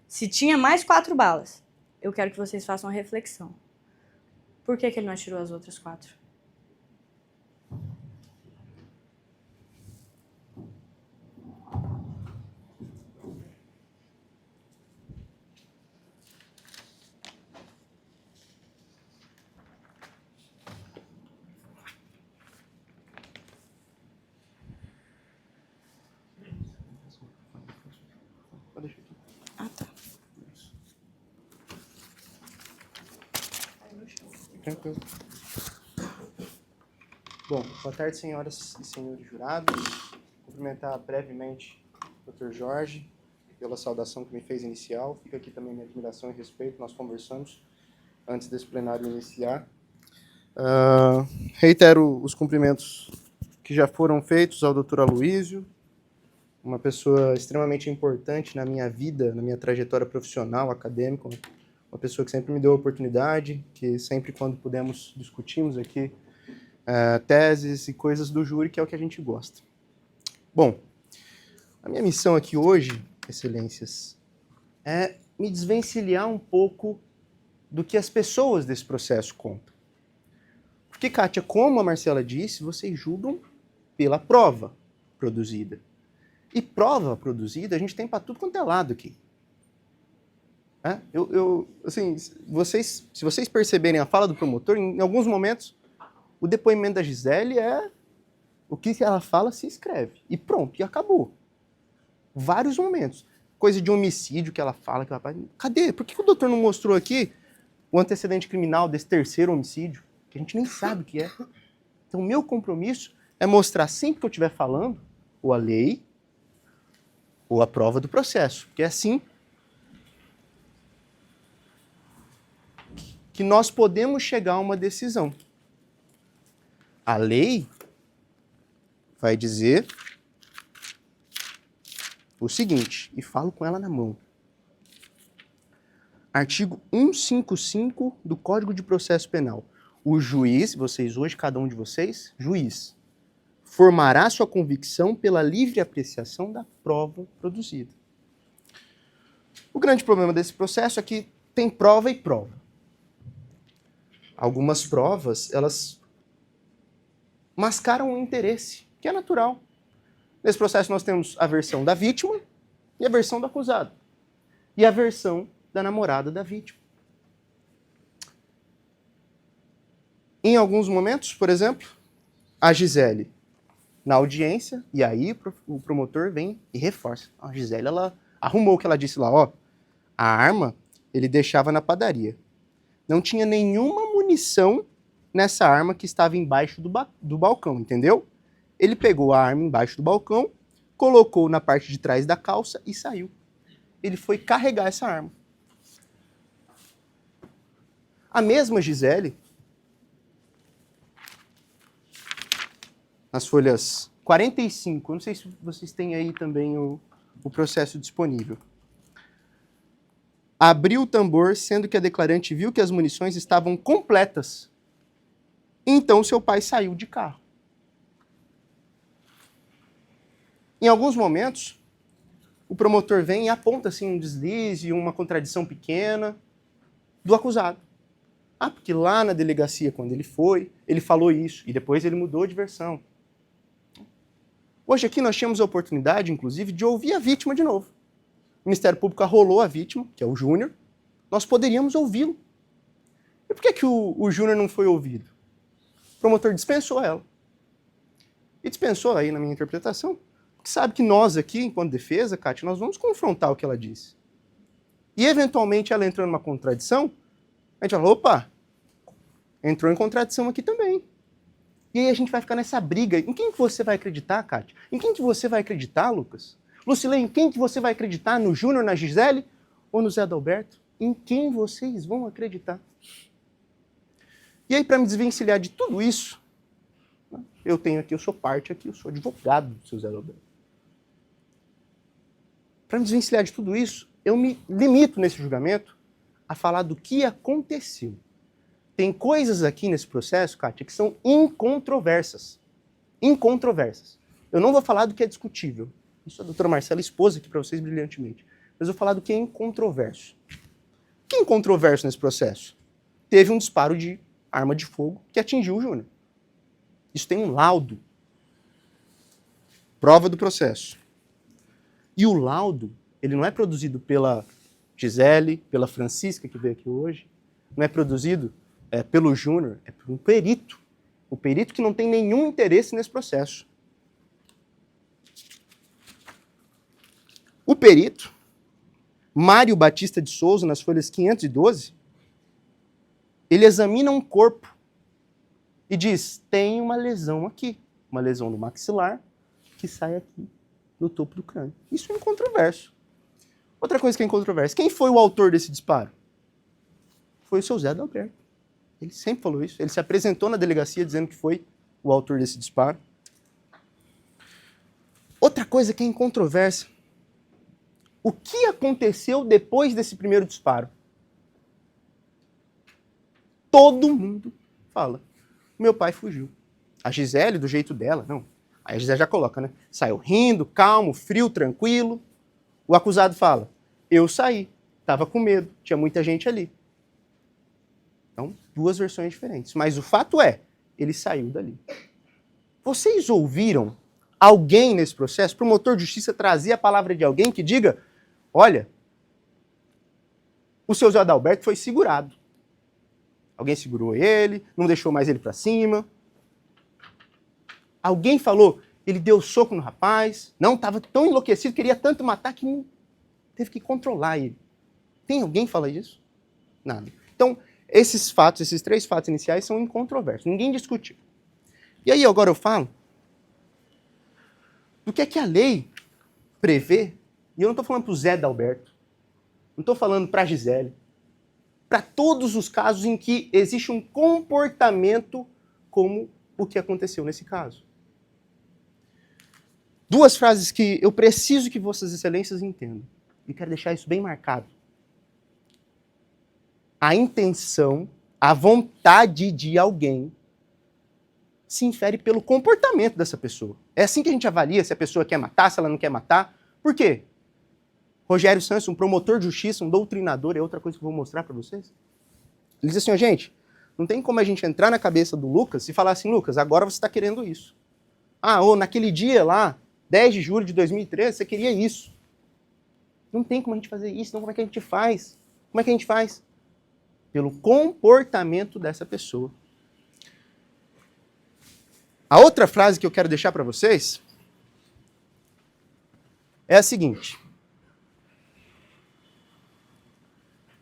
Se tinha mais 4 balas, eu quero que vocês façam uma reflexão. Por que ele não atirou as outras 4? Ah, tá. Tranquilo. Bom, boa tarde, senhoras e senhores jurados. Cumprimentar brevemente o Dr. Jorge pela saudação que me fez inicial. Fica aqui também minha admiração e respeito. Nós conversamos antes desse plenário iniciar. Reitero os cumprimentos que já foram feitos ao Dr. Aloísio, uma pessoa extremamente importante na minha vida, na minha trajetória profissional, acadêmica, uma pessoa que sempre me deu a oportunidade, que sempre quando pudemos discutimos aqui teses e coisas do júri, que é o que a gente gosta. Bom, a minha missão aqui hoje, excelências, é me desvencilhar um pouco do que as pessoas desse processo contam. Porque, Kátia, como a Marcela disse, vocês julgam pela prova produzida. E prova produzida a gente tem para tudo quanto é lado aqui. Assim, se vocês perceberem a fala do promotor, em alguns momentos, o depoimento da Gisele é o que ela fala se escreve. E pronto, e acabou. Vários momentos. Coisa de homicídio que ela fala, que ela fala. Cadê? Por que o doutor não mostrou aqui o antecedente criminal desse terceiro homicídio? Que a gente nem sabe o que é. Então, meu compromisso é mostrar sempre que eu estiver falando ou a lei ou a prova do processo. Porque é assim que nós podemos chegar a uma decisão. A lei vai dizer o seguinte, e falo com ela na mão. Artigo 155 do Código de Processo Penal. O juiz, vocês hoje, cada um de vocês, juiz, formará sua convicção pela livre apreciação da prova produzida. O grande problema desse processo é que tem prova e prova. Algumas provas, elas mascaram o interesse, que é natural. Nesse processo nós temos a versão da vítima e a versão do acusado. E a versão da namorada da vítima. Em alguns momentos, por exemplo, a Gisele na audiência, e aí o promotor vem e reforça. A Gisele, ela arrumou o que ela disse lá, ó. A arma ele deixava na padaria. Não tinha nenhuma munição nessa arma que estava embaixo do balcão, entendeu? Ele pegou a arma embaixo do balcão, colocou na parte de trás da calça e saiu. Ele foi carregar essa arma. A mesma Gisele, nas folhas 45, eu não sei se vocês têm aí também o processo disponível. Abriu o tambor, sendo que a declarante viu que as munições estavam completas. Então seu pai saiu de carro. Em alguns momentos, o promotor vem e aponta assim, um deslize, uma contradição pequena do acusado. Ah, porque lá na delegacia, quando ele foi, ele falou isso, e depois ele mudou de versão. Hoje aqui nós tínhamos a oportunidade, inclusive, de ouvir a vítima de novo. O Ministério Público arrolou a vítima, que é o Júnior, nós poderíamos ouvi-lo. E por que o Júnior não foi ouvido? O promotor dispensou ela. E dispensou aí, na minha interpretação, porque sabe que nós aqui, enquanto defesa, Kátia, nós vamos confrontar o que ela disse. E, eventualmente, ela entrou numa contradição, a gente fala, opa, entrou em contradição aqui também. E aí a gente vai ficar nessa briga. Em quem que você vai acreditar, Kátia? Em quem que você vai acreditar, Lucas? Lucilene, em quem que você vai acreditar? No Júnior, na Gisele ou no Zé Adalberto? Em quem vocês vão acreditar? E aí, para me desvencilhar de tudo isso, eu tenho aqui, eu sou parte aqui, eu sou advogado do seu Zé Adalberto. Para me desvencilhar de tudo isso, eu me limito nesse julgamento a falar do que aconteceu. Tem coisas aqui nesse processo, Kátia, que são incontroversas. Incontroversas. Eu não vou falar do que é discutível. Isso a doutora Marcela expôs aqui para vocês brilhantemente. mas eu vou falar do que é incontroverso. O que é incontroverso nesse processo? Teve um disparo de arma de fogo que atingiu o Júnior. Isso tem um laudo. Prova do processo. E o laudo, ele não é produzido pela Gisele, pela Francisca, que veio aqui hoje, não é produzido pelo Júnior, é por um perito. O perito que não tem nenhum interesse nesse processo. O perito, Mário Batista de Souza, nas folhas 512, ele examina um corpo e diz, tem uma lesão aqui, uma lesão no maxilar, que sai aqui no topo do crânio. Isso é incontroverso. Outra coisa que é incontroversa, quem foi o autor desse disparo? Foi o seu Zé Adalberto. Ele sempre falou isso. Ele se apresentou na delegacia dizendo que foi o autor desse disparo. Outra coisa que é incontroversa, o que aconteceu depois desse primeiro disparo? Todo mundo fala. Meu pai fugiu. A Gisele, do jeito dela, não. Aí a Gisele já coloca, né? Saiu rindo, calmo, frio, tranquilo. O acusado fala, eu saí, estava com medo, tinha muita gente ali. Então, duas versões diferentes. Mas o fato é, ele saiu dali. Vocês ouviram alguém nesse processo, promotor de justiça, trazer a palavra de alguém que diga, olha, o seu Zé Adalberto foi segurado. Alguém segurou ele, não deixou mais ele para cima. Alguém falou, ele deu soco no rapaz, não, estava tão enlouquecido, queria tanto matar que teve que controlar ele. Tem alguém que fala isso? Nada. Então, esses fatos, esses três fatos iniciais são incontroversos, ninguém discutiu. E aí agora eu falo do que é que a lei prevê, e eu não estou falando para o Zé Adalberto, não estou falando para a Gisele, para todos os casos em que existe um comportamento como o que aconteceu nesse caso. Duas frases que eu preciso que vossas excelências entendam, e quero deixar isso bem marcado. A intenção, a vontade de alguém se infere pelo comportamento dessa pessoa. É assim que a gente avalia se a pessoa quer matar, se ela não quer matar. Por quê? Rogério Santos, um promotor de justiça, um doutrinador, é outra coisa que eu vou mostrar para vocês. Ele diz assim, gente, não tem como a gente entrar na cabeça do Lucas e falar assim, Lucas, agora você está querendo isso. Naquele dia lá, 10 de julho de 2013, você queria isso. Não tem como a gente fazer isso, então como é que a gente faz? Como é que a gente faz? Pelo comportamento dessa pessoa. A outra frase que eu quero deixar para vocês é a seguinte.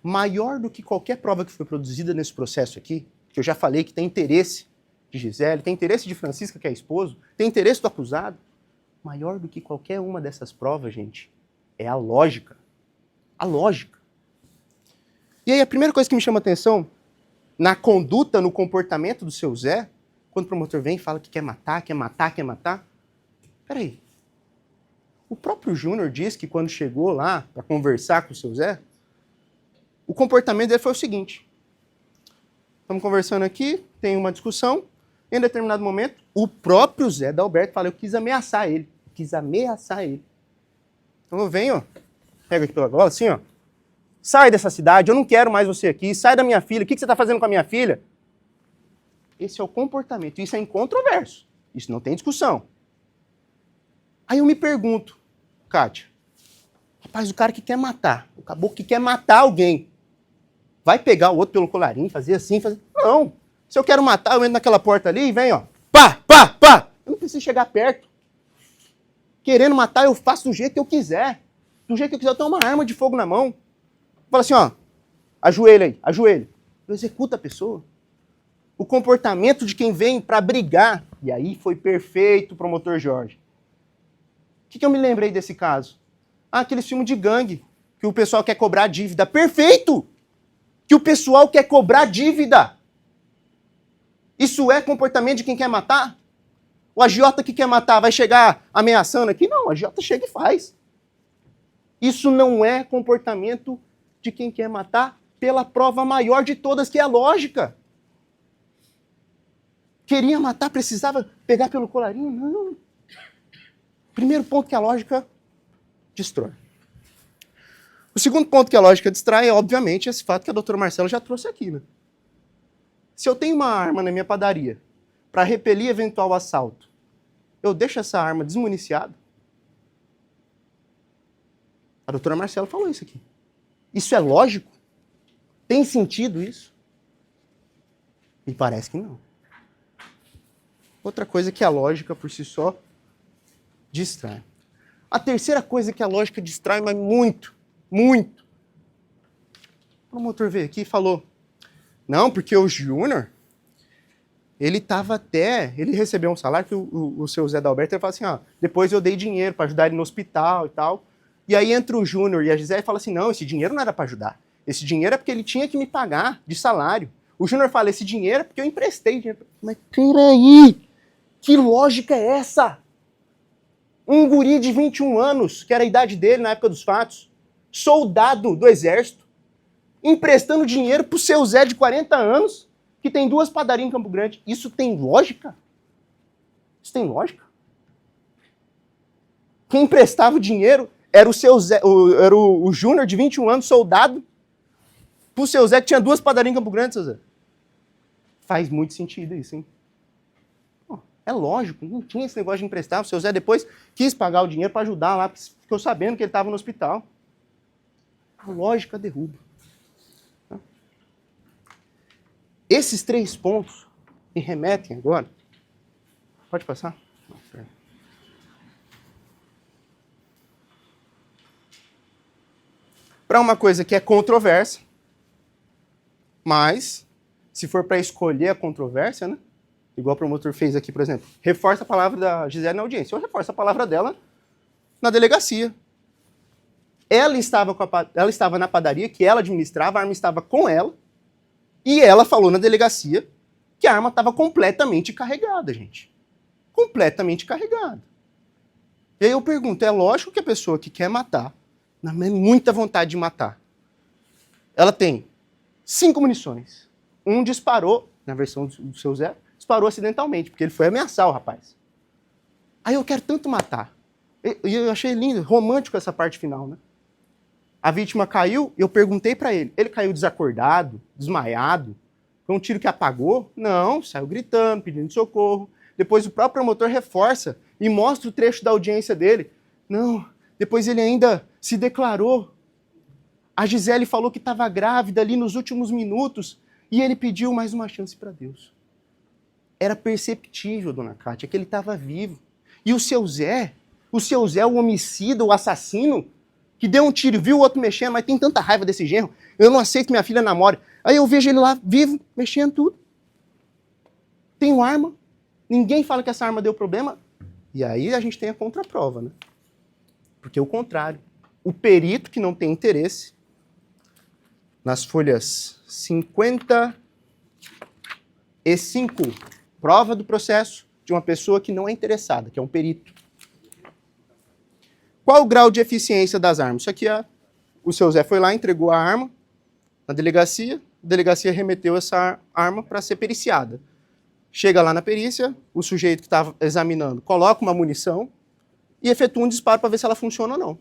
Maior do que qualquer prova que foi produzida nesse processo aqui, que eu já falei que tem interesse de Gisele, tem interesse de Francisca, que é esposo, tem interesse do acusado, maior do que qualquer uma dessas provas, gente, é a lógica. A lógica. E aí a primeira coisa que me chama a atenção, na conduta, no comportamento do seu Zé, quando o promotor vem e fala que quer matar, quer matar, quer matar, peraí. O próprio Júnior diz que quando chegou lá para conversar com o seu Zé, o comportamento dele foi o seguinte. Estamos conversando aqui, tem uma discussão, em determinado momento, o próprio Zé Adalberto fala, eu quis ameaçar ele. Então eu venho, pego aqui pela gola, assim, ó. Sai dessa cidade, eu não quero mais você aqui, sai da minha filha, o que você está fazendo com a minha filha? Esse é o comportamento, isso é incontroverso, isso não tem discussão. Aí eu me pergunto, Kátia, rapaz, o cara que quer matar, o caboclo que quer matar alguém, vai pegar o outro pelo colarinho, fazer assim, fazer... Não, se eu quero matar, eu entro naquela porta ali e vem, ó, pá, pá, pá. Eu não preciso chegar perto. Querendo matar, eu faço do jeito que eu quiser. Do jeito que eu quiser, eu tenho uma arma de fogo na mão. Fala assim, ó, ajoelha aí, ajoelha. Eu executo a pessoa. O comportamento de quem vem para brigar. E aí foi perfeito o promotor Jorge. O que eu me lembrei desse caso? Aqueles filmes de gangue, que o pessoal quer cobrar dívida. Perfeito! Que o pessoal quer cobrar dívida. Isso é comportamento de quem quer matar? O agiota que quer matar vai chegar ameaçando aqui? Não, o agiota chega e faz. Isso não é comportamento de quem quer matar pela prova maior de todas, que é a lógica. Queria matar, precisava pegar pelo colarinho? Não. Primeiro ponto que a lógica destrói. O segundo ponto que a lógica distrai é, obviamente, esse fato que a doutora Marcela já trouxe aqui, né? Se eu tenho uma arma na minha padaria para repelir eventual assalto, eu deixo essa arma desmuniciada? A doutora Marcela falou isso aqui. Isso é lógico? Tem sentido isso? Me parece que não. Outra coisa que a lógica por si só distrai. A terceira coisa que a lógica distrai, mas muito. O promotor veio aqui e falou, não, porque o Júnior, ele recebeu um salário que o seu Zé Dalberto, ele fala assim, ó, depois eu dei dinheiro para ajudar ele no hospital e tal. E aí entra o Júnior e a Gisele e fala assim, não, esse dinheiro não era para ajudar. Esse dinheiro é porque ele tinha que me pagar de salário. O Júnior fala, esse dinheiro é porque eu emprestei dinheiro. Mas peraí, que lógica é essa? Um guri de 21 anos, que era a idade dele na época dos fatos, soldado do exército, emprestando dinheiro pro seu Zé de 40 anos, que tem 2 padarias em Campo Grande. Isso tem lógica? Isso tem lógica? Quem emprestava o dinheiro era o seu Zé, era o Júnior de 21 anos, soldado, pro seu Zé que tinha 2 padarias em Campo Grande, seu Zé. Faz muito sentido isso, hein? É lógico, não tinha esse negócio de emprestar. O seu Zé depois quis pagar o dinheiro para ajudar lá, porque ficou sabendo que ele estava no hospital. A lógica derruba. Esses 3 pontos me remetem agora. Pode passar? Para uma coisa que é controversa, mas se for para escolher a controvérsia, né? Igual o promotor fez aqui, por exemplo. Reforça a palavra da Gisele na audiência. Ou reforça a palavra dela na delegacia. Ela estava na padaria que ela administrava, a arma estava com ela. E ela falou na delegacia que a arma estava completamente carregada, gente. Completamente carregada. E aí eu pergunto, é lógico que a pessoa que quer matar, na muita vontade de matar, ela tem 5 munições. Um disparou, na versão do seu Zé, disparou acidentalmente, porque ele foi ameaçar o rapaz. Aí eu quero tanto matar. E eu achei lindo, romântico essa parte final, né? A vítima caiu, eu perguntei para ele. Ele caiu desacordado, desmaiado? Foi um tiro que apagou? Não, saiu gritando, pedindo socorro. Depois o próprio promotor reforça e mostra o trecho da audiência dele. Não, depois ele ainda se declarou. A Gisele falou que estava grávida ali nos últimos minutos e ele pediu mais uma chance para Deus. Era perceptível, dona Cátia, que ele estava vivo. E o seu Zé, o homicida, o assassino, que deu um tiro, viu o outro mexendo, mas tem tanta raiva desse genro, eu não aceito que minha filha namore. Aí eu vejo ele lá, vivo, mexendo tudo. Tenho arma, ninguém fala que essa arma deu problema. E aí a gente tem a contraprova, né? Porque o contrário, o perito que não tem interesse, nas folhas 55, prova do processo de uma pessoa que não é interessada, que é um perito. Qual o grau de eficiência das armas? Isso aqui o seu Zé foi lá, entregou a arma na delegacia, a delegacia remeteu essa arma para ser periciada. Chega lá na perícia, o sujeito que estava examinando coloca uma munição e efetua um disparo para ver se ela funciona ou não.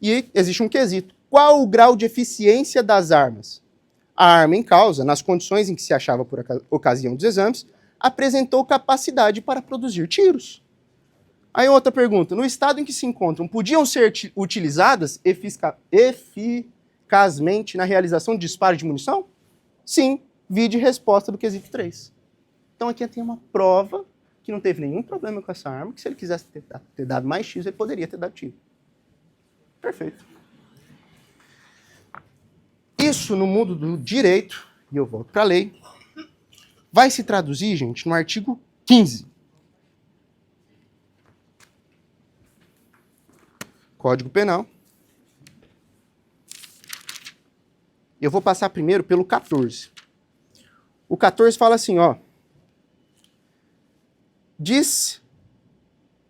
E existe um quesito. Qual o grau de eficiência das armas? A arma em causa, nas condições em que se achava por ocasião dos exames, apresentou capacidade para produzir tiros. Aí outra pergunta, no estado em que se encontram, podiam ser utilizadas eficazmente na realização de disparos de munição? Sim, vide resposta do quesito 3. Então aqui tem uma prova que não teve nenhum problema com essa arma, que se ele quisesse ter dado mais X, ele poderia ter dado tiro. Perfeito. Isso no mundo do direito, e eu volto para a lei, vai se traduzir, gente, no artigo 15. Código Penal. Eu vou passar primeiro pelo 14. O 14 fala assim, ó. Diz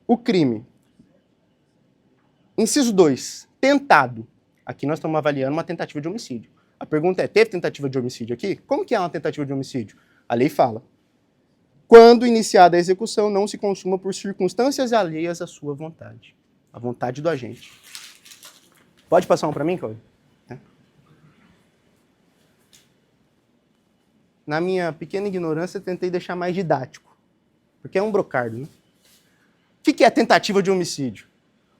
o crime. Inciso 2. Tentado. Aqui nós estamos avaliando uma tentativa de homicídio. A pergunta é, teve tentativa de homicídio aqui? Como que é uma tentativa de homicídio? A lei fala. Quando iniciada a execução, não se consuma por circunstâncias alheias à sua vontade. A vontade do agente. Pode passar um para mim, Cláudio? Na minha pequena ignorância, eu tentei deixar mais didático. Porque é um brocardo, né? O que é a tentativa de homicídio?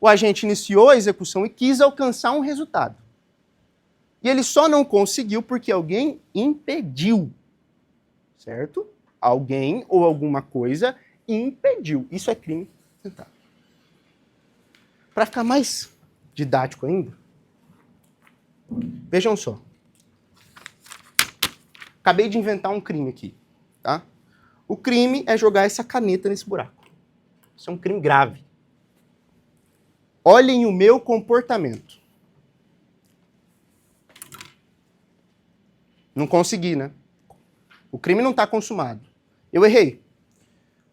O agente iniciou a execução e quis alcançar um resultado. E ele só não conseguiu porque alguém impediu. Certo? Alguém ou alguma coisa impediu. Isso é crime tentado. Para ficar mais didático ainda, vejam só. Acabei de inventar um crime aqui, tá? O crime é jogar essa caneta nesse buraco. Isso é um crime grave. Olhem o meu comportamento. Não consegui, né? O crime não está consumado. Eu errei.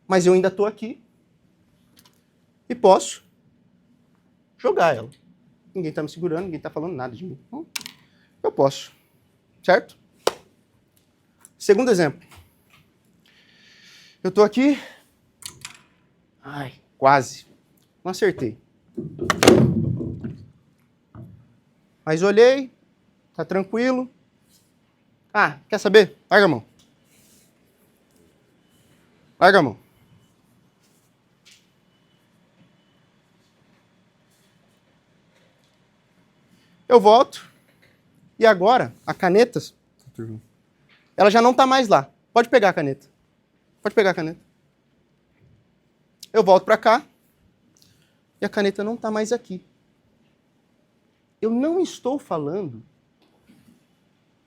Mas eu ainda estou aqui e posso jogar ela. Ninguém está me segurando, ninguém está falando nada de mim. Eu posso. Certo? Segundo exemplo. Eu estou aqui. Ai, quase. Não acertei. Mas olhei. Tá tranquilo. Ah, quer saber? Larga a mão. Larga a mão. Eu volto. E agora, a caneta, ela já não está mais lá. Pode pegar a caneta. Pode pegar a caneta. Eu volto para cá. E a caneta não está mais aqui. Eu não estou falando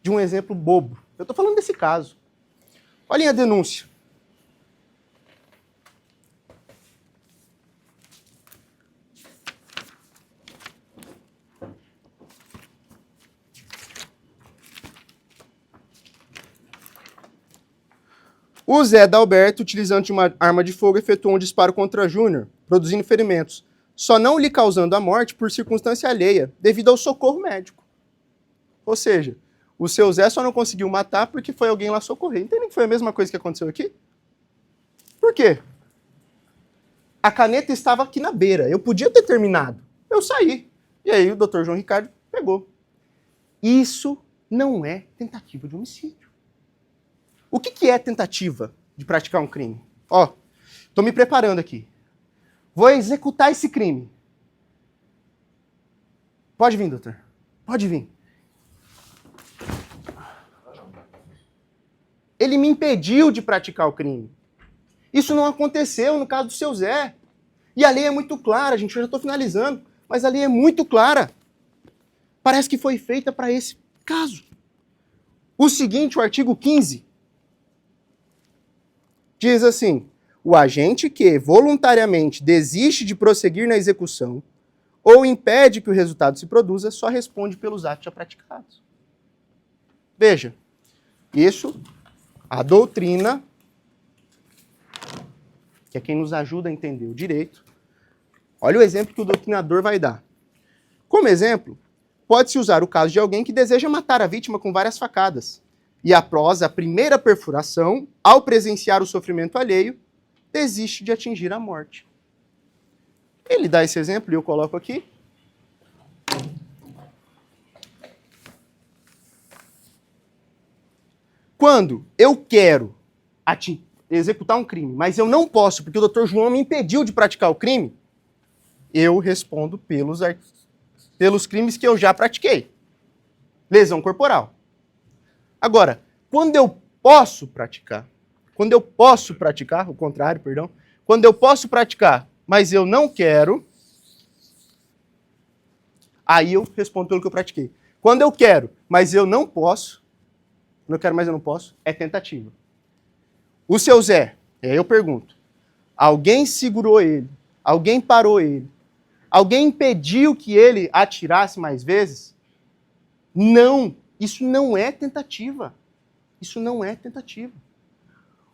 de um exemplo bobo. Eu estou falando desse caso. Olhem a denúncia. O Zé Dalberto, utilizando uma arma de fogo, efetuou um disparo contra Júnior, produzindo ferimentos, só não lhe causando a morte por circunstância alheia, devido ao socorro médico. Ou seja, o seu Zé só não conseguiu matar porque foi alguém lá socorrer. Entendem que foi a mesma coisa que aconteceu aqui? Por quê? A caneta estava aqui na beira. Eu podia ter terminado. Eu saí. E aí o Dr. João Ricardo pegou. Isso não é tentativa de homicídio. O que é tentativa de praticar um crime? Ó, estou me preparando aqui. Vou executar esse crime. Pode vir, doutor. Pode vir. Ele me impediu de praticar o crime. Isso não aconteceu no caso do seu Zé. E a lei é muito clara, gente, eu já estou finalizando, mas a lei é muito clara. Parece que foi feita para esse caso. O seguinte, o artigo 15, diz assim: o agente que voluntariamente desiste de prosseguir na execução ou impede que o resultado se produza só responde pelos atos já praticados. Veja, isso, a doutrina, que é quem nos ajuda a entender o direito, olha o exemplo que o doutrinador vai dar. Como exemplo, pode-se usar o caso de alguém que deseja matar a vítima com várias facadas, e após a primeira perfuração, ao presenciar o sofrimento alheio, desiste de atingir a morte. Ele dá esse exemplo e eu coloco aqui. Quando eu quero executar um crime, mas eu não posso porque o Dr. João me impediu de praticar o crime, eu respondo pelos crimes que eu já pratiquei. Lesão corporal. Agora, quando eu posso praticar, quando eu posso praticar, mas eu não quero, aí eu respondo pelo que eu pratiquei. Quando eu quero, mas eu não posso, quando eu quero, mas eu não posso, é tentativa. O seu Zé, aí eu pergunto, alguém segurou ele, alguém parou ele, alguém impediu que ele atirasse mais vezes? Não, isso não é tentativa. Isso não é tentativa.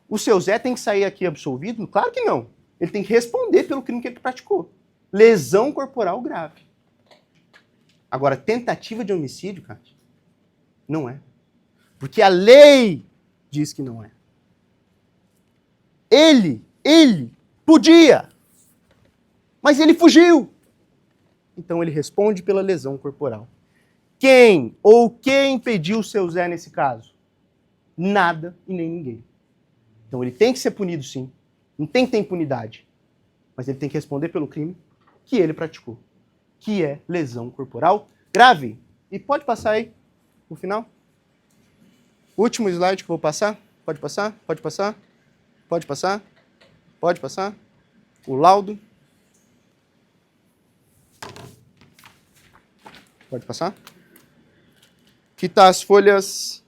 O seu Zé tem que sair aqui absolvido? Claro que não. Ele tem que responder pelo crime que ele praticou. Lesão corporal grave. Agora, tentativa de homicídio, cara, não é. Porque a lei diz que não é. Ele podia, mas ele fugiu. então ele responde pela lesão corporal. Quem ou quem impediu o seu Zé nesse caso? Nada e nem ninguém. Então ele tem que ser punido sim, não tem que ter impunidade, mas ele tem que responder pelo crime que ele praticou, que é lesão corporal grave. E pode passar aí, no final. Último slide que eu vou passar. Pode passar, pode passar, pode passar, pode passar. O laudo. Pode passar. Aqui está as folhas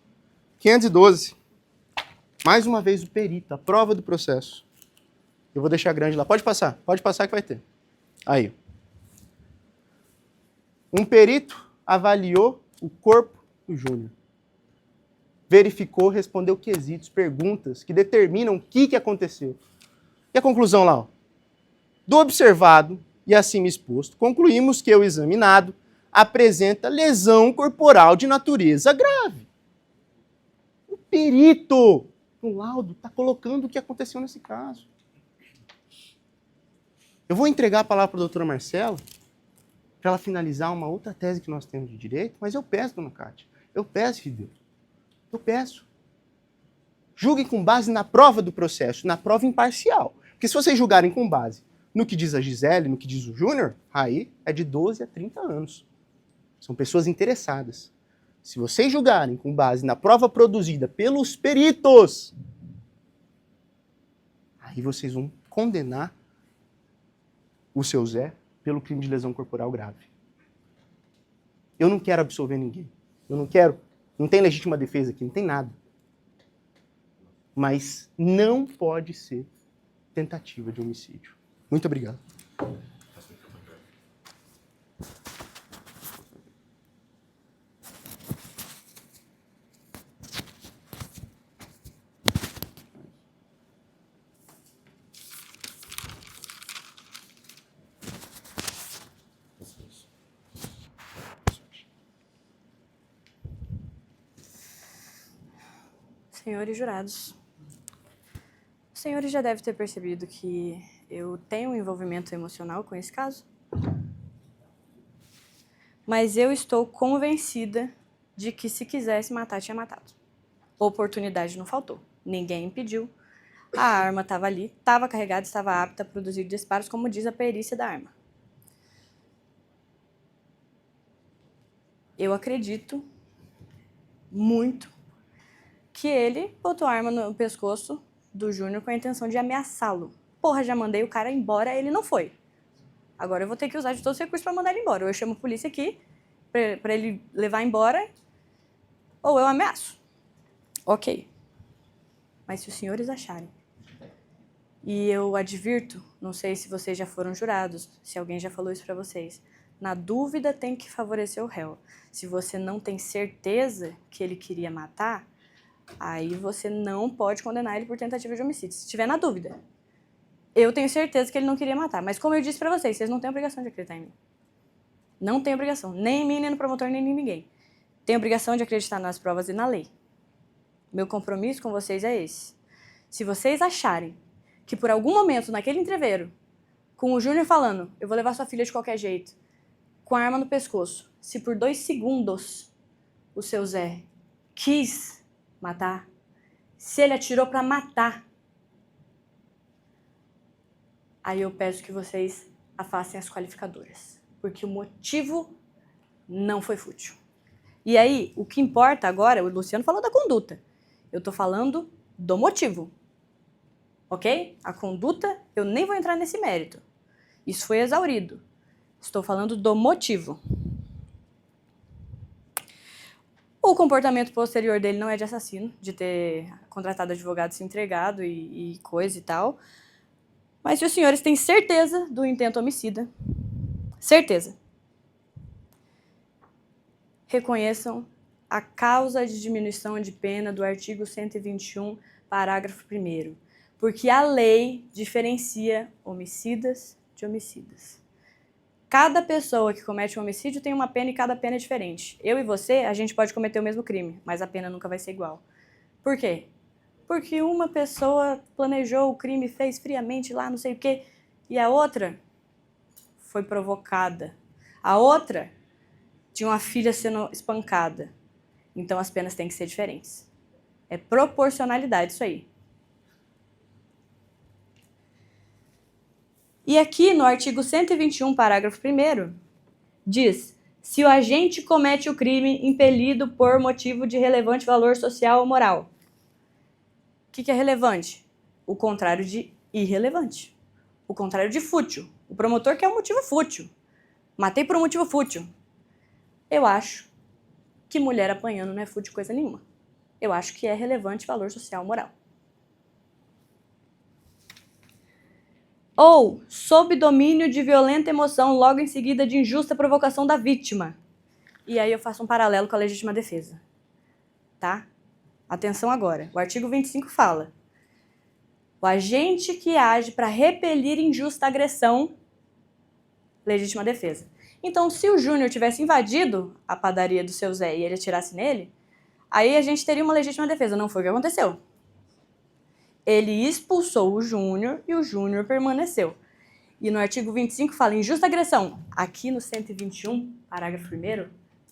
512. Mais uma vez o perito, a prova do processo. Eu vou deixar grande lá. Pode passar que vai ter. Aí. Um perito avaliou o corpo do Júnior. Verificou, respondeu quesitos, perguntas que determinam o que aconteceu. E a conclusão lá? Ó. Do observado e acima exposto, concluímos que o examinado apresenta lesão corporal de natureza grave. O perito, no laudo, está colocando o que aconteceu nesse caso. Eu vou entregar a palavra para a doutora Marcela, para ela finalizar uma outra tese que nós temos de direito, mas eu peço, dona Cátia, eu peço, filho, eu peço. Julguem com base na prova do processo, na prova imparcial. Porque se vocês julgarem com base no que diz a Gisele, no que diz o Júnior, aí é de 12 a 30 anos. São pessoas interessadas. Se vocês julgarem com base na prova produzida pelos peritos, aí vocês vão condenar o seu Zé pelo crime de lesão corporal grave. Eu não quero absolver ninguém. Eu não quero. Não tem legítima defesa aqui, não tem nada. Mas não pode ser tentativa de homicídio. Muito obrigado. Senhores jurados, os senhores já devem ter percebido que eu tenho um envolvimento emocional com esse caso. Mas eu estou convencida de que se quisesse matar, tinha matado. Oportunidade não faltou. Ninguém impediu. A arma estava ali, estava carregada, estava apta a produzir disparos, como diz a perícia da arma. Eu acredito muito que ele botou a arma no pescoço do Júnior com a intenção de ameaçá-lo. Porra, já mandei o cara embora, ele não foi. Agora eu vou ter que usar de todos os recursos para mandar ele embora. Ou eu chamo a polícia aqui para ele levar embora, ou eu ameaço. Ok. Mas se os senhores acharem, e eu advirto, não sei se vocês já foram jurados, se alguém já falou isso para vocês, na dúvida tem que favorecer o réu. Se você não tem certeza que ele queria matar, aí você não pode condenar ele por tentativa de homicídio, se estiver na dúvida. Eu tenho certeza que ele não queria matar, mas como eu disse pra vocês não têm obrigação de acreditar em mim. Não tem obrigação, nem em mim, nem no promotor, nem em ninguém. Tem obrigação de acreditar nas provas e na lei. Meu compromisso com vocês é esse. Se vocês acharem que por algum momento, naquele entreveiro, com o Júnior falando, eu vou levar sua filha de qualquer jeito, com a arma no pescoço, se por 2 segundos o seu Zé quis matar, se ele atirou pra matar, aí eu peço que vocês afastem as qualificadoras, porque o motivo não foi fútil. E aí, o que importa agora, o Luciano falou da conduta, eu tô falando do motivo, ok? A conduta, eu nem vou entrar nesse mérito, isso foi exaurido, estou falando do motivo. O comportamento posterior dele não é de assassino, de ter contratado advogado, se entregado e coisa e tal. Mas se os senhores têm certeza do intento homicida, certeza, reconheçam a causa de diminuição de pena do artigo 121, parágrafo 1º, porque a lei diferencia homicidas de homicidas. Cada pessoa que comete um homicídio tem uma pena e cada pena é diferente. Eu e você, a gente pode cometer o mesmo crime, mas a pena nunca vai ser igual. Por quê? Porque uma pessoa planejou o crime, fez friamente lá, não sei o quê, e a outra foi provocada. A outra tinha uma filha sendo espancada. Então as penas têm que ser diferentes. É proporcionalidade isso aí. E aqui no artigo 121, parágrafo 1º, diz: se o agente comete o crime impelido por motivo de relevante valor social ou moral. O que é relevante? O contrário de irrelevante. O contrário de fútil. O promotor quer um motivo fútil. Matei por um motivo fútil. Eu acho que mulher apanhando não é fútil coisa nenhuma. Eu acho que é relevante valor social ou moral. Ou sob domínio de violenta emoção, logo em seguida de injusta provocação da vítima. E aí eu faço um paralelo com a legítima defesa. Tá? Atenção agora. O artigo 25 fala: o agente que age para repelir injusta agressão, legítima defesa. Então, se o Júnior tivesse invadido a padaria do seu Zé e ele atirasse nele, aí a gente teria uma legítima defesa. Não foi o que aconteceu. Ele expulsou o Júnior e o Júnior permaneceu. E no artigo 25 fala injusta agressão. Aqui no 121, parágrafo 1º,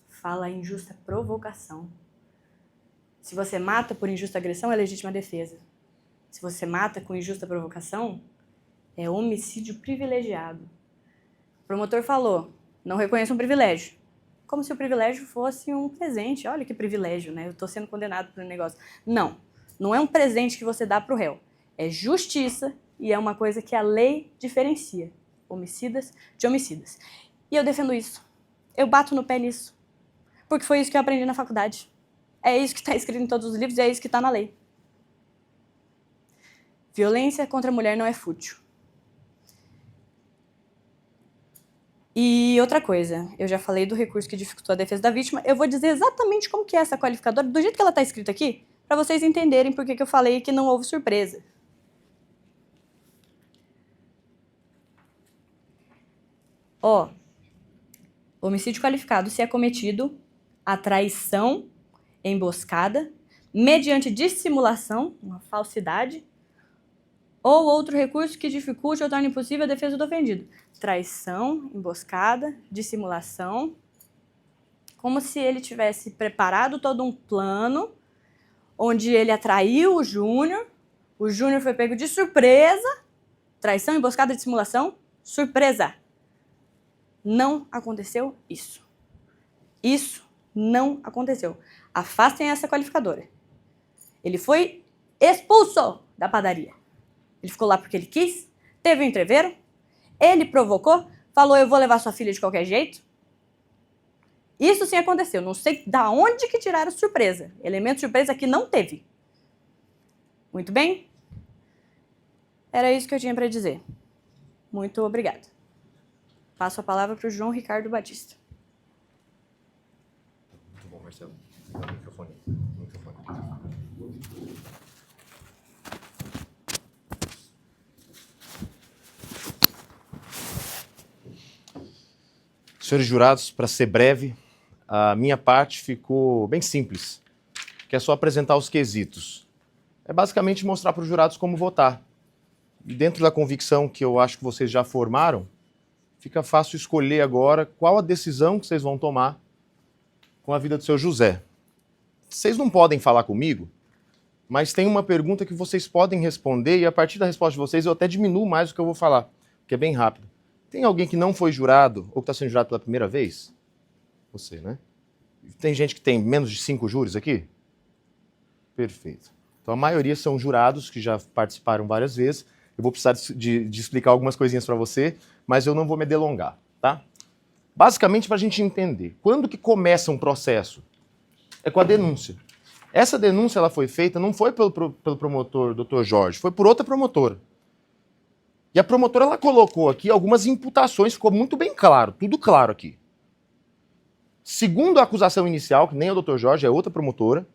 fala injusta provocação. Se você mata por injusta agressão, é legítima defesa. Se você mata com injusta provocação, é homicídio privilegiado. O promotor falou: não reconheço um privilégio. Como se o privilégio fosse um presente. Olha que privilégio, né? Eu estou sendo condenado por um negócio. Não, não é um presente que você dá para o réu. É justiça e é uma coisa que a lei diferencia homicidas de homicidas. E eu defendo isso. Eu bato no pé nisso. Porque foi isso que eu aprendi na faculdade. É isso que está escrito em todos os livros e é isso que está na lei. Violência contra a mulher não é fútil. E outra coisa, eu já falei do recurso que dificultou a defesa da vítima, eu vou dizer exatamente como que é essa qualificadora, do jeito que ela está escrita aqui, para vocês entenderem por que eu falei que não houve surpresa. Ó, homicídio qualificado se é cometido a traição, emboscada, mediante dissimulação, uma falsidade, ou outro recurso que dificulte ou torne impossível a defesa do ofendido. Traição, emboscada, dissimulação, como se ele tivesse preparado todo um plano onde ele atraiu o Júnior foi pego de surpresa, traição, emboscada, dissimulação, surpresa. Não aconteceu isso. Isso não aconteceu. Afastem essa qualificadora. Ele foi expulso da padaria. Ele ficou lá porque ele quis, teve um entreveiro, ele provocou, falou: eu vou levar sua filha de qualquer jeito. Isso sim aconteceu. Não sei da onde que tiraram surpresa. Elemento surpresa aqui não teve. Muito bem? Era isso que eu tinha para dizer. Muito obrigada. Passo a palavra para o João Ricardo Batista. Muito bom, Marcelo. Microfone. Senhores jurados, para ser breve, a minha parte ficou bem simples, que é só apresentar os quesitos. É basicamente mostrar para os jurados como votar. E dentro da convicção que eu acho que vocês já formaram, fica fácil escolher agora qual a decisão que vocês vão tomar com a vida do seu José. Vocês não podem falar comigo, mas tem uma pergunta que vocês podem responder e a partir da resposta de vocês eu até diminuo mais o que eu vou falar, porque é bem rápido. Tem alguém que não foi jurado ou que está sendo jurado pela primeira vez? Você, né? Tem gente que tem menos de 5 júris aqui? Perfeito. Então a maioria são jurados que já participaram várias vezes. Eu vou precisar de explicar algumas coisinhas para você, mas eu não vou me delongar, tá? Basicamente, para a gente entender, quando que começa um processo? É com a denúncia. Essa denúncia ela foi feita, não foi pelo promotor Dr. Jorge, foi por outra promotora. E a promotora ela colocou aqui algumas imputações, ficou muito bem claro, tudo claro aqui. Segundo a acusação inicial, que nem o Dr. Jorge, é outra promotora,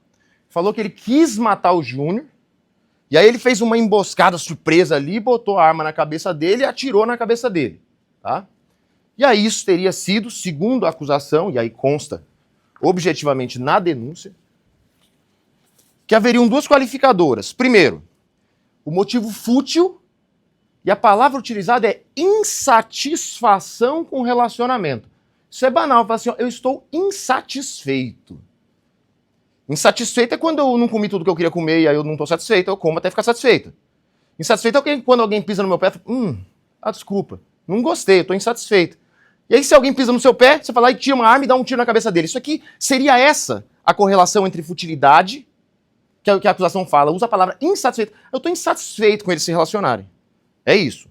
falou que ele quis matar o Júnior, e aí ele fez uma emboscada surpresa ali, botou a arma na cabeça dele e atirou na cabeça dele. Tá? E aí isso teria sido, segundo a acusação, e aí consta objetivamente na denúncia, que haveriam duas qualificadoras. Primeiro, o motivo fútil, e a palavra utilizada é insatisfação com o relacionamento. Isso é banal. Fala assim, ó, eu estou insatisfeito. Insatisfeito é quando eu não comi tudo que eu queria comer e aí eu não estou satisfeito, eu como até ficar satisfeito. Insatisfeito é quando alguém pisa no meu pé e fala, desculpa, não gostei, eu estou insatisfeito. E aí se alguém pisa no seu pé, você fala e tira uma arma e dá um tiro na cabeça dele. Isso aqui seria essa a correlação entre futilidade, que é o que a acusação fala, usa a palavra insatisfeito. Eu estou insatisfeito com eles se relacionarem. É isso.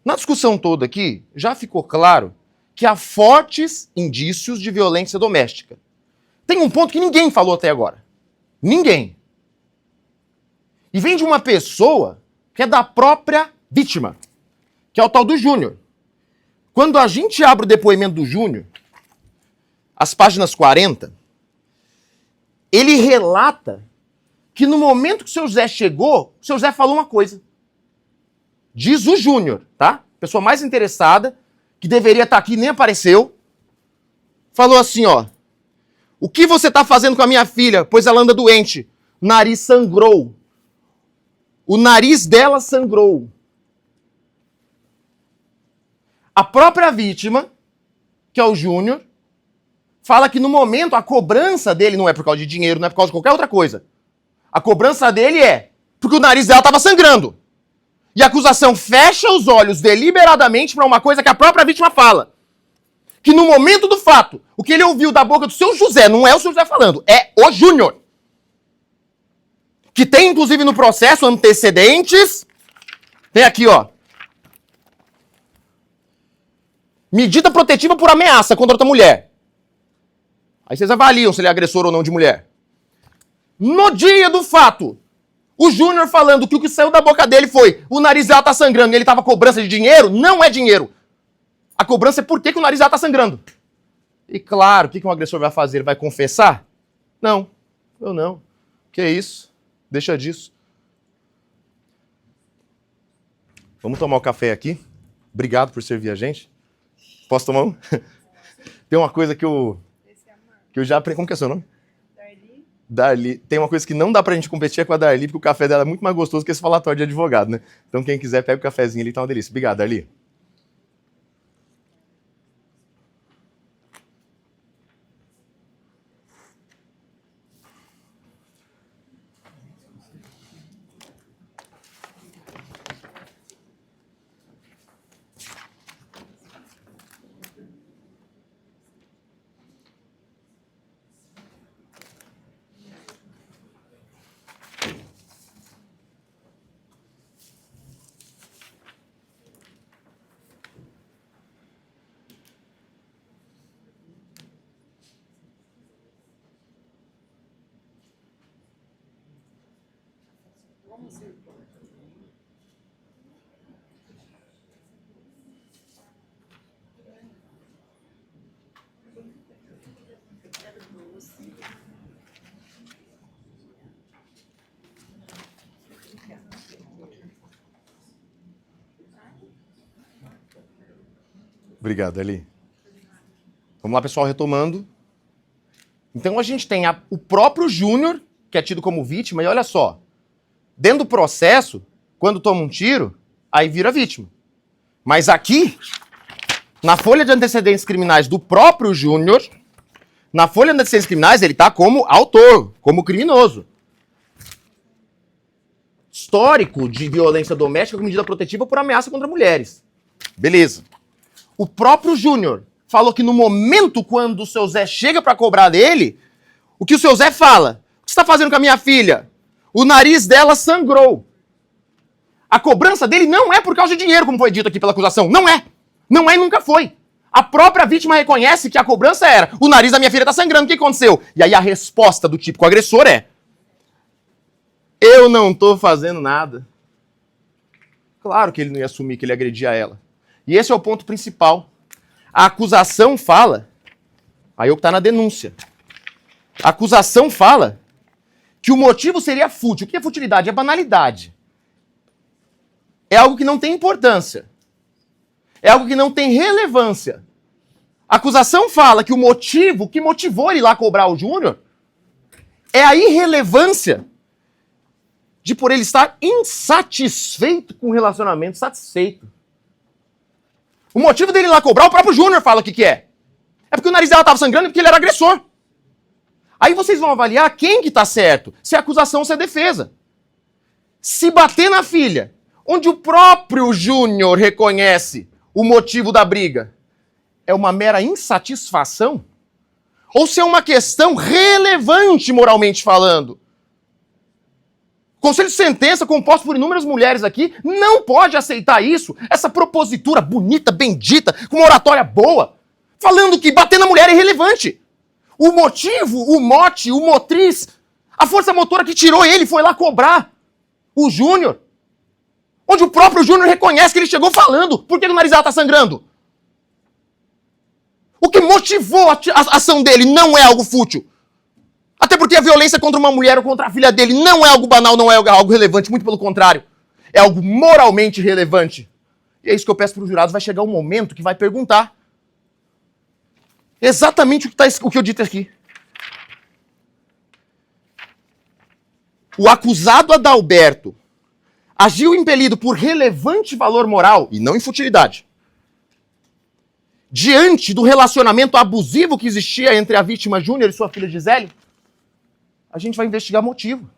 Na discussão toda aqui, já ficou claro que há fortes indícios de violência doméstica. Tem um ponto que ninguém falou até agora. Ninguém. E vem de uma pessoa que é da própria vítima, que é o tal do Júnior. Quando a gente abre o depoimento do Júnior, as páginas 40, ele relata que no momento que o seu José chegou, o seu José falou uma coisa. Diz o Júnior, tá? Pessoa mais interessada, que deveria estar aqui, nem apareceu. Falou assim, ó. O que você está fazendo com a minha filha? Pois ela anda doente. O nariz sangrou. O nariz dela sangrou. A própria vítima, que é o Júnior, fala que no momento a cobrança dele não é por causa de dinheiro, não é por causa de qualquer outra coisa. A cobrança dele é porque o nariz dela estava sangrando. E a acusação fecha os olhos deliberadamente para uma coisa que a própria vítima fala. Que no momento do fato, o que ele ouviu da boca do seu José, não é o seu José falando, é o Júnior. Que tem, inclusive, no processo antecedentes. Tem aqui, ó. Medida protetiva por ameaça contra outra mulher. Aí vocês avaliam se ele é agressor ou não de mulher. No dia do fato, o Júnior falando que o que saiu da boca dele foi o nariz dela tá sangrando e ele tava cobrança de dinheiro, não é dinheiro. A cobrança é por que o nariz dela tá sangrando. E claro, o que um agressor vai fazer? Ele vai confessar? Não, eu não. Que isso? Deixa disso. Vamos tomar o café aqui. Obrigado por servir a gente. Posso tomar um? Tem uma coisa que eu já aprendi. Como que é seu nome? Darli. Tem uma coisa que não dá pra gente competir com a Darli, porque o café dela é muito mais gostoso que esse falatório de advogado, né? Então quem quiser, pega o cafezinho ali, tá uma delícia. Obrigado, Darli. Obrigado, Darli. Vamos lá, pessoal, retomando. Então a gente tem o próprio Júnior, que é tido como vítima, e olha só, dentro do processo, quando toma um tiro, aí vira vítima. Mas aqui, na folha de antecedentes criminais do próprio Júnior, na folha de antecedentes criminais ele está como autor, como criminoso. Histórico de violência doméstica com medida protetiva por ameaça contra mulheres. Beleza. O próprio Júnior falou que no momento quando o seu Zé chega para cobrar dele, o que o seu Zé fala? O que você está fazendo com a minha filha? O nariz dela sangrou. A cobrança dele não é por causa de dinheiro, como foi dito aqui pela acusação. Não é. Não é e nunca foi. A própria vítima reconhece que a cobrança era: o nariz da minha filha está sangrando, o que aconteceu? E aí a resposta do típico agressor é: eu não estou fazendo nada. Claro que ele não ia assumir que ele agredia ela. E esse é o ponto principal. A acusação fala, aí é o que está na denúncia. A acusação fala que o motivo seria fútil. O que é futilidade? É banalidade. É algo que não tem importância. É algo que não tem relevância. A acusação fala que o motivo, que motivou ele lá cobrar o Júnior, é a irrelevância de por ele estar insatisfeito com o relacionamento satisfeito. O motivo dele lá cobrar, o próprio Júnior fala o que é. É porque o nariz dela estava sangrando e porque ele era agressor. Aí vocês vão avaliar quem que tá certo, se é acusação ou se é defesa. Se bater na filha, onde o próprio Júnior reconhece o motivo da briga, é uma mera insatisfação? Ou se é uma questão relevante moralmente falando? O Conselho de Sentença, composto por inúmeras mulheres aqui, não pode aceitar isso, essa propositura bonita, bendita, com uma oratória boa, falando que bater na mulher é irrelevante. O motivo, o mote, o motriz, a força motora que tirou ele foi lá cobrar o Júnior. Onde o próprio Júnior reconhece que ele chegou falando. Por que o nariz dela tá sangrando? O que motivou a ação dele não é algo fútil. Até porque a violência contra uma mulher ou contra a filha dele não é algo banal, não é algo relevante. Muito pelo contrário. É algo moralmente relevante. E é isso que eu peço para os jurados. Vai chegar um momento que vai perguntar exatamente o que eu disse aqui. O acusado Adalberto agiu impelido por relevante valor moral, e não em futilidade, diante do relacionamento abusivo que existia entre a vítima Júnior e sua filha Gisele. A gente vai investigar motivo.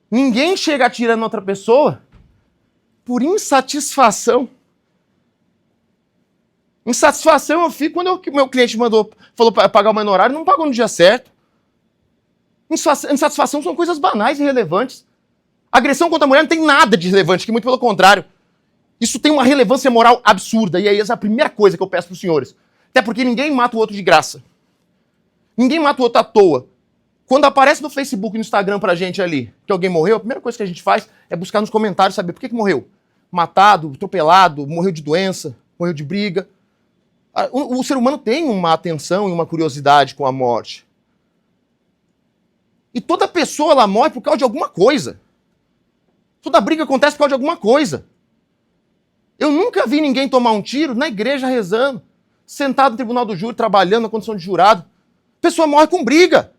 Ninguém chega atirando outra pessoa por insatisfação. Insatisfação eu fico quando o meu cliente falou para pagar o meu horário e não pagou no dia certo. Insatisfação são coisas banais e irrelevantes. Agressão contra a mulher não tem nada de relevante, que muito pelo contrário. Isso tem uma relevância moral absurda. E aí essa é a primeira coisa que eu peço para os senhores. Até porque ninguém mata o outro de graça. Ninguém mata o outro à toa. Quando aparece no Facebook e no Instagram pra gente ali que alguém morreu, a primeira coisa que a gente faz é buscar nos comentários saber por que morreu. Matado, atropelado, morreu de doença, morreu de briga. O ser humano tem uma atenção e uma curiosidade com a morte. E toda pessoa ela morre por causa de alguma coisa. Toda briga acontece por causa de alguma coisa. Eu nunca vi ninguém tomar um tiro na igreja rezando, sentado no tribunal do júri, trabalhando na condição de jurado. A pessoa morre com briga.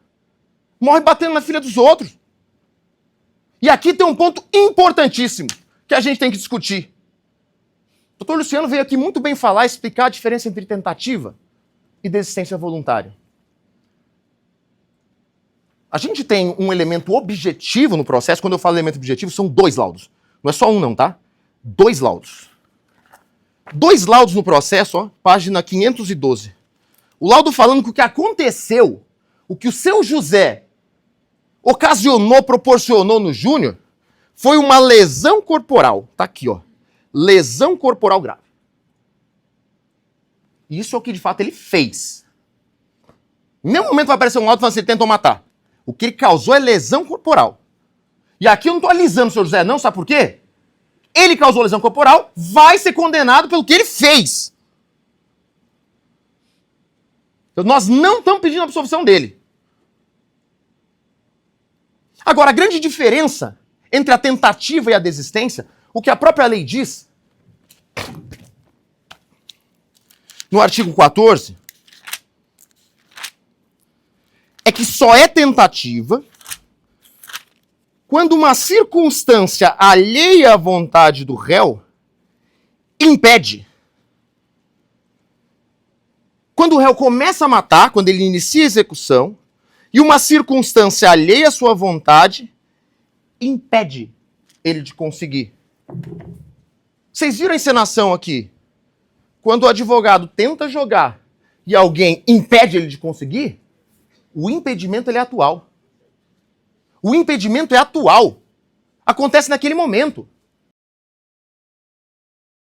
Morre batendo na filha dos outros. E aqui tem um ponto importantíssimo que a gente tem que discutir. O doutor Luciano veio aqui muito bem falar, explicar a diferença entre tentativa e desistência voluntária. A gente tem um elemento objetivo no processo. Quando eu falo elemento objetivo, são 2 laudos. Não é só um não, tá? 2 laudos. 2 laudos no processo, ó, página 512. O laudo falando que o que aconteceu, o que o seu José ocasionou, proporcionou no Júnior, foi uma lesão corporal. Tá aqui, ó. Lesão corporal grave. Isso é o que de fato ele fez. Em nenhum momento vai aparecer um laudo falando assim, ele tentou matar. O que ele causou é lesão corporal. E aqui eu não estou alisando o senhor José, não, sabe por quê? Ele causou lesão corporal, vai ser condenado pelo que ele fez. Então, nós não estamos pedindo a absolvição dele. Agora, a grande diferença entre a tentativa e a desistência, o que a própria lei diz, no artigo 14, é que só é tentativa quando uma circunstância alheia à vontade do réu impede. Quando o réu começa a matar, quando ele inicia a execução, e uma circunstância alheia à sua vontade impede ele de conseguir. Vocês viram a encenação aqui? Quando o advogado tenta jogar e alguém impede ele de conseguir, o impedimento ele é atual. O impedimento é atual. Acontece naquele momento.